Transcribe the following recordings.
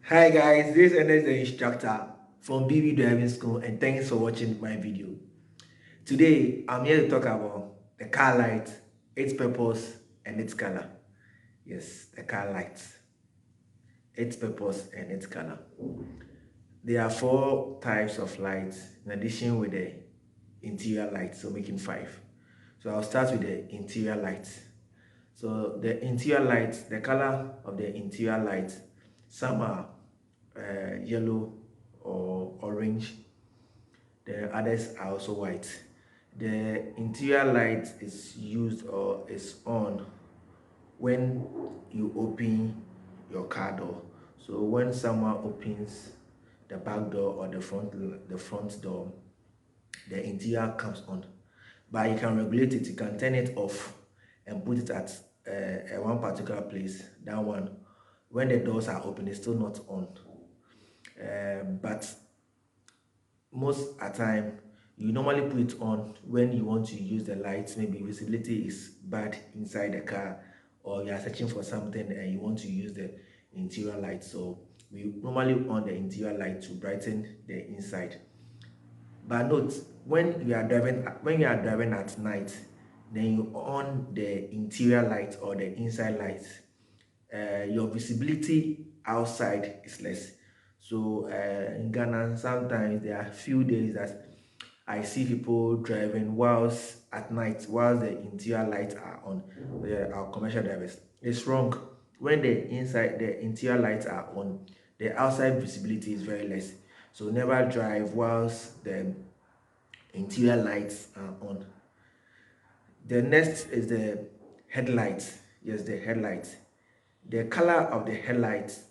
Hi guys, this is Ernest the instructor from BB Driving School and thanks for watching my video. Today, I'm here to talk about the car light, its purpose and its color. Yes, the car light, its purpose and its color. There are four types of lights in addition with the interior light, so making five. So I'll start with the interior light. So the interior light, the color of the interior light, some are yellow or orange. The others are also white. The interior light is used or is on when you open your car door. So when someone opens the back door or the front door, the interior comes on. But you can regulate it. You can turn it off and put it at one particular place. That one, when the doors are open, it's still not on. But most at time you normally put it on when you want to use the lights. Maybe visibility is bad inside the car, or you are searching for something and you want to use the interior light. So we normally on the interior light to brighten the inside. But note, when you are driving at night, then you on the interior light or the inside light, your visibility outside is less. So in Ghana, sometimes there are few days that I see people driving whilst at night, whilst the interior lights are on. Our commercial drivers. It's wrong. When the interior lights are on, the outside visibility is very less. So never drive whilst the interior lights are on. The next is the headlights. Yes, the headlights. The color of the headlights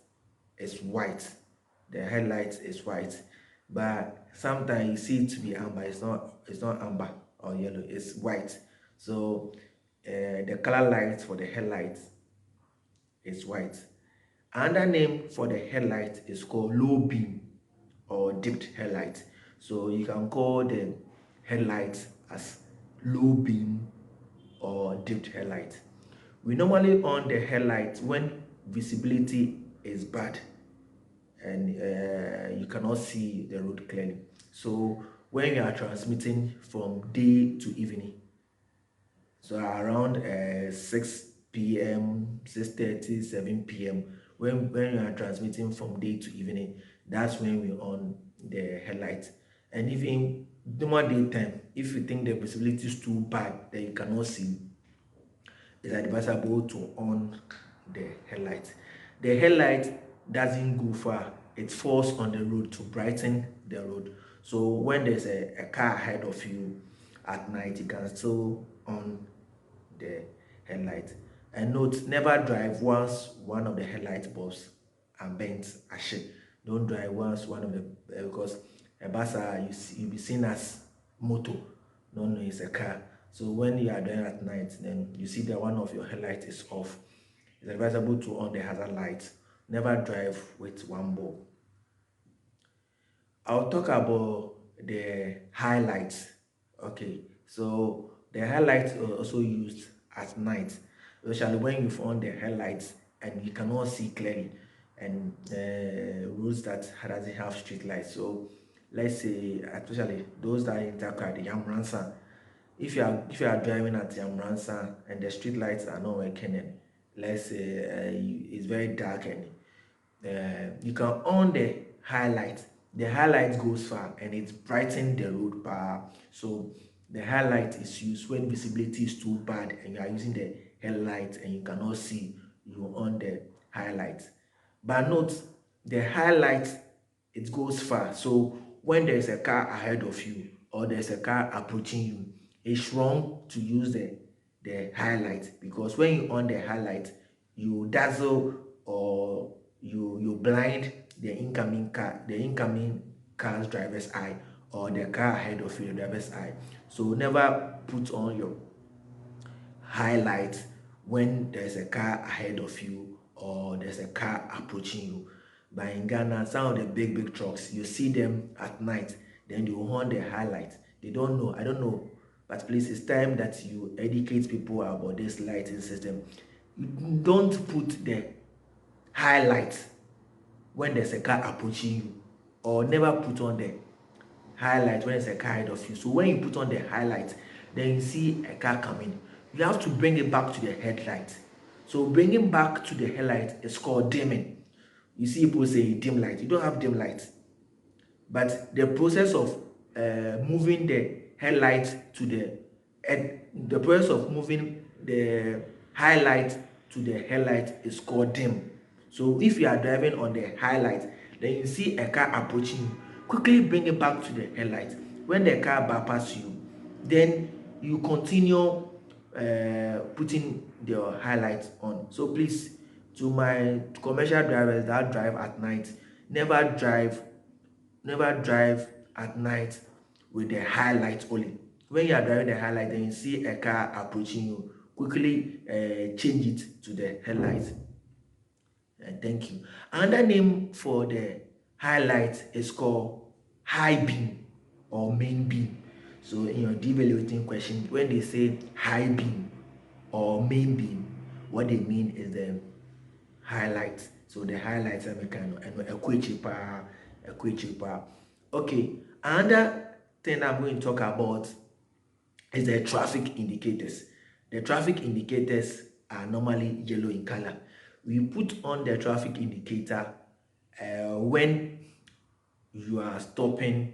is white. The headlights is white, but sometimes you see it to be amber. It's not amber or yellow. It's white. So the color light for the headlights is white. Another name for the headlight is called low beam or dipped headlight. So you can call the headlight as low beam or dipped headlight. We normally on the headlight when visibility is bad and you cannot see the road clearly. So when you are transmitting from day to evening, so around 6 p.m., 6:30, 7 p.m., when you are transmitting from day to evening, that's when we on the headlight. And even normal daytime, if you think the visibility is too bad that you cannot see, it's advisable to on the headlight. The headlight doesn't go far, it falls on the road to brighten the road. So when there's a car ahead of you at night, you can still on the headlight. And note, never drive once one of the headlight bulbs are bent ashe. Don't drive once one of the because a basa you be seen as motor. No, it's a car. So when you are driving at night, then you see that one of your headlight is off. It's advisable to on the hazard light. Never drive with one bulb. I'll talk about the highlights. Okay, so the highlights are also used at night, especially when you on the headlights and you cannot see clearly, and roads that doesn't have street lights. So let's say, especially those that enter car, the Yamransa. If you are driving at Yamransa and the street lights are not working, and let's say it's very dark and you can on the highlight. The highlight goes far and it brightens the road bar. So the highlight is used when visibility is too bad and you are using the headlight and you cannot see, you on the highlight. But note, the highlight, it goes far. So when there's a car ahead of you or there's a car approaching you, it's wrong to use the highlight, because when you on the highlight, you dazzle or you blind the incoming car's driver's eye, or the car ahead of you, the driver's eye. So never put on your highlight when there's a car ahead of you or there's a car approaching you. But in Ghana, some of the big trucks, you see them at night, then they will on their highlight. They don't know, I don't know, but please, it's time that you educate people about this lighting system. You don't put the highlight when there's a car approaching you, or never put on the highlight when there's a car ahead of you. So when you put on the highlight, then you see a car coming, you have to bring it back to the headlight. So bringing back to the headlight is called dimming. You see people say dim light. You don't have dim light, but the process of moving the headlight to the process of moving the highlight to the headlight is called dim. So if you are driving on the highlight, then you see a car approaching you, quickly bring it back to the headlight. When the car bypasses you, then you continue putting the highlights on. So please, to my commercial drivers that drive at night, never drive never drive at night with the highlight only. When you are driving the highlight and you see a car approaching you, quickly change it to the headlight. And thank you. Another name for the highlight is called high beam or main beam. So in your devaluating question, when they say high beam or main beam, what they mean is the highlight. So the highlights are kind of a cheaper. Okay, another thing I'm going to talk about is the traffic indicators. The traffic indicators are normally yellow in color. We put on the traffic indicator when you are stopping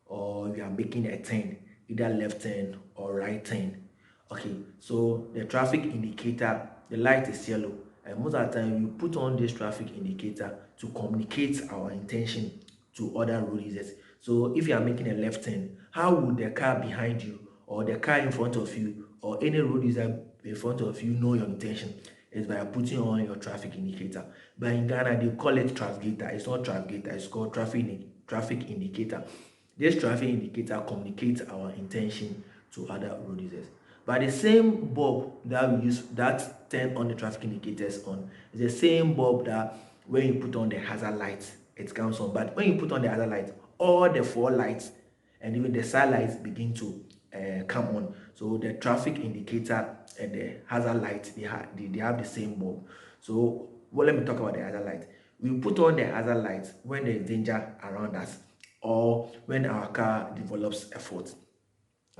or you are making a turn, either left turn or right turn. Okay, so the traffic indicator, the light is yellow, and most of the time we put on this traffic indicator to communicate our intention to other road users. So if you are making a left turn, how would the car behind you or the car in front of you or any road user in front of you know your intention? Is by putting on your traffic indicator. But in Ghana, they call it trafficator. It's not trafficator, it's called traffic indicator. This traffic indicator communicates our intention to other road users. But the same bulb that we use that turn on the traffic indicators on is the same bulb that when you put on the hazard light, it comes on. But when you put on the hazard light, all the four lights and even the side lights begin to come on. So the traffic indicator and the hazard light, they have the same bulb. So let me talk about the hazard light. We put on the hazard light when there is danger around us or when our car develops a fault.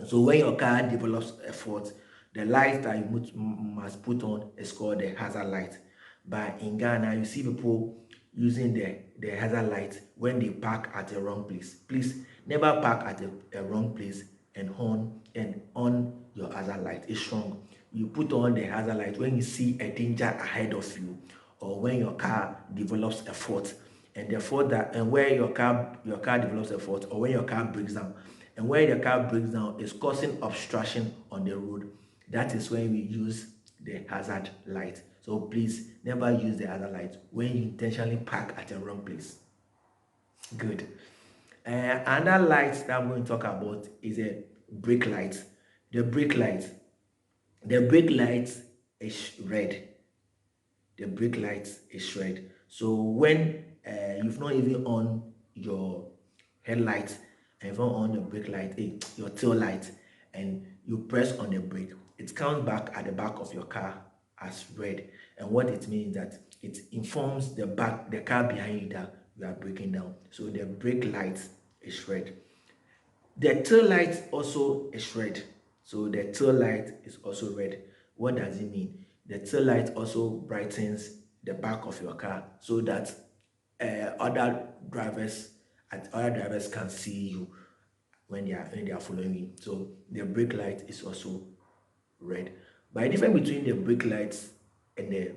So when your car develops a fault, the light that you must put on is called the hazard light. But in Ghana, you see people using the hazard light when they park at a wrong place. Please never park at a wrong place and on your hazard light. It's wrong. You put on the hazard light when you see a danger ahead of you or when your car develops a fault. And the fault that and where your car develops a fault or when your car breaks down. And where the car breaks down is causing obstruction on the road. That is when we use the hazard light. So please never use the hazard light when you intentionally park at the wrong place. Good. Another light that I'm going to talk about is a brake light. The brake light is red. The brake light is red. So when you've not even on your headlight and you've not on your brake light, your tail light, and you press on the brake, it comes back at the back of your car as red. And what it means that it informs the car behind you that you are breaking down. So the brake light is red. The tail light also is red. So the tail light is also red. What does it mean? The tail light also brightens the back of your car so that other drivers can see you when they are following you. So the brake light is also red. But the difference between the brake lights and the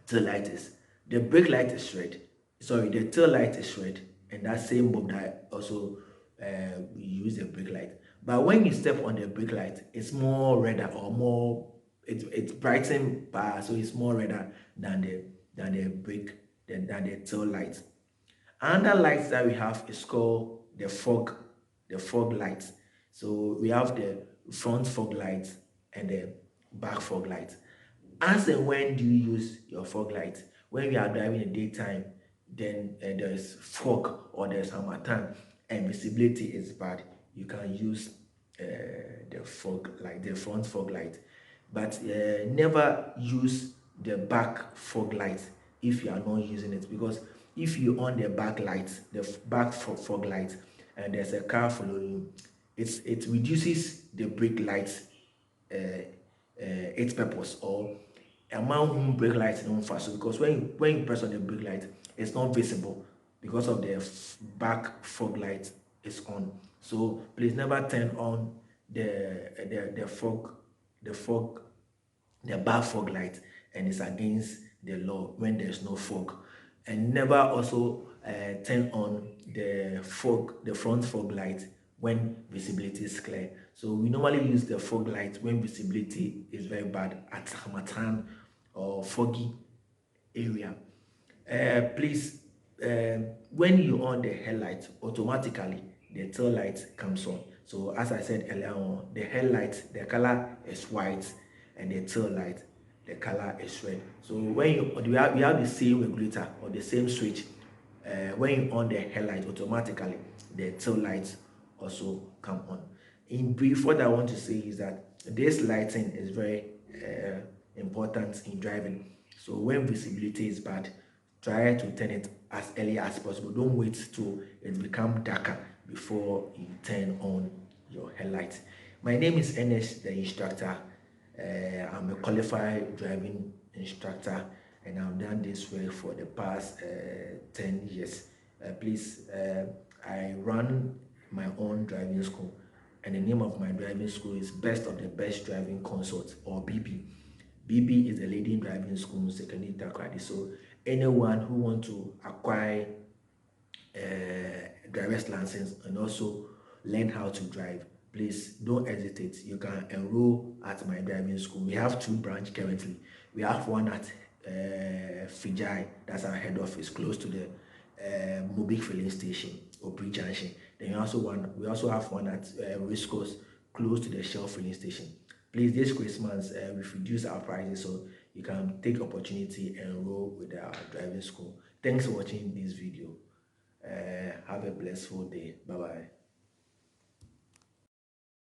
tail light is the brake light is red. Sorry, the tail light is red, and that same bulb that also we use the brake light. But when you step on the brake light, it's more redder or more it's brightened bar, so it's more redder than the tail light. Another light that we have is called the fog light. So we have the front fog light and the back fog light. As and when do you use your fog light? When we are driving in the daytime, then there's fog or there's summertime and visibility is bad, you can use the fog light, the front fog light. But never use the back fog light if you are not using it, because if you on the back light, the back fog light, and there's a car following you, it reduces the brake light its purpose, or amount whom brake light no fast. So because when you press on the brake light, it's not visible because of the back fog light is on. So please never turn on the fog, the fog the back fog light, and it's against the law when there's no fog. And never also turn on the front fog light when visibility is clear. So we normally use the fog light when visibility is very bad at Hamatan or foggy area. Please, when you on the headlight, automatically the tail light comes on. So as I said earlier on, the headlight, the color is white, and the tail light, the color is red. So when we have the same regulator or the same switch. When you on the headlight, automatically the tail lights also come on. In brief, what I want to say is that this lighting is very important in driving. So when visibility is bad, try to turn it as early as possible. Don't wait till it become darker before you turn on your headlight. My name is Ernest, the instructor. I'm a qualified driving instructor, and I've done this work for the past 10 years. Please, I run my own driving school, and the name of my driving school is Best of the Best Driving Consult, or BB. BB is a leading driving school in secondary Takrady. So anyone who want to acquire driver's license and also learn how to drive, please don't hesitate. You can enroll at my driving school. We have two branches currently. We have one at Fijai, that's our head office, close to the Mobic filling station or Bridge Junction. Then we also have one at Riscos, close to the Shell filling station. Please, this Christmas we've reduced our prices, so you can take opportunity and enroll with our driving school. Thanks for watching this video. Have a blissful day. Bye bye.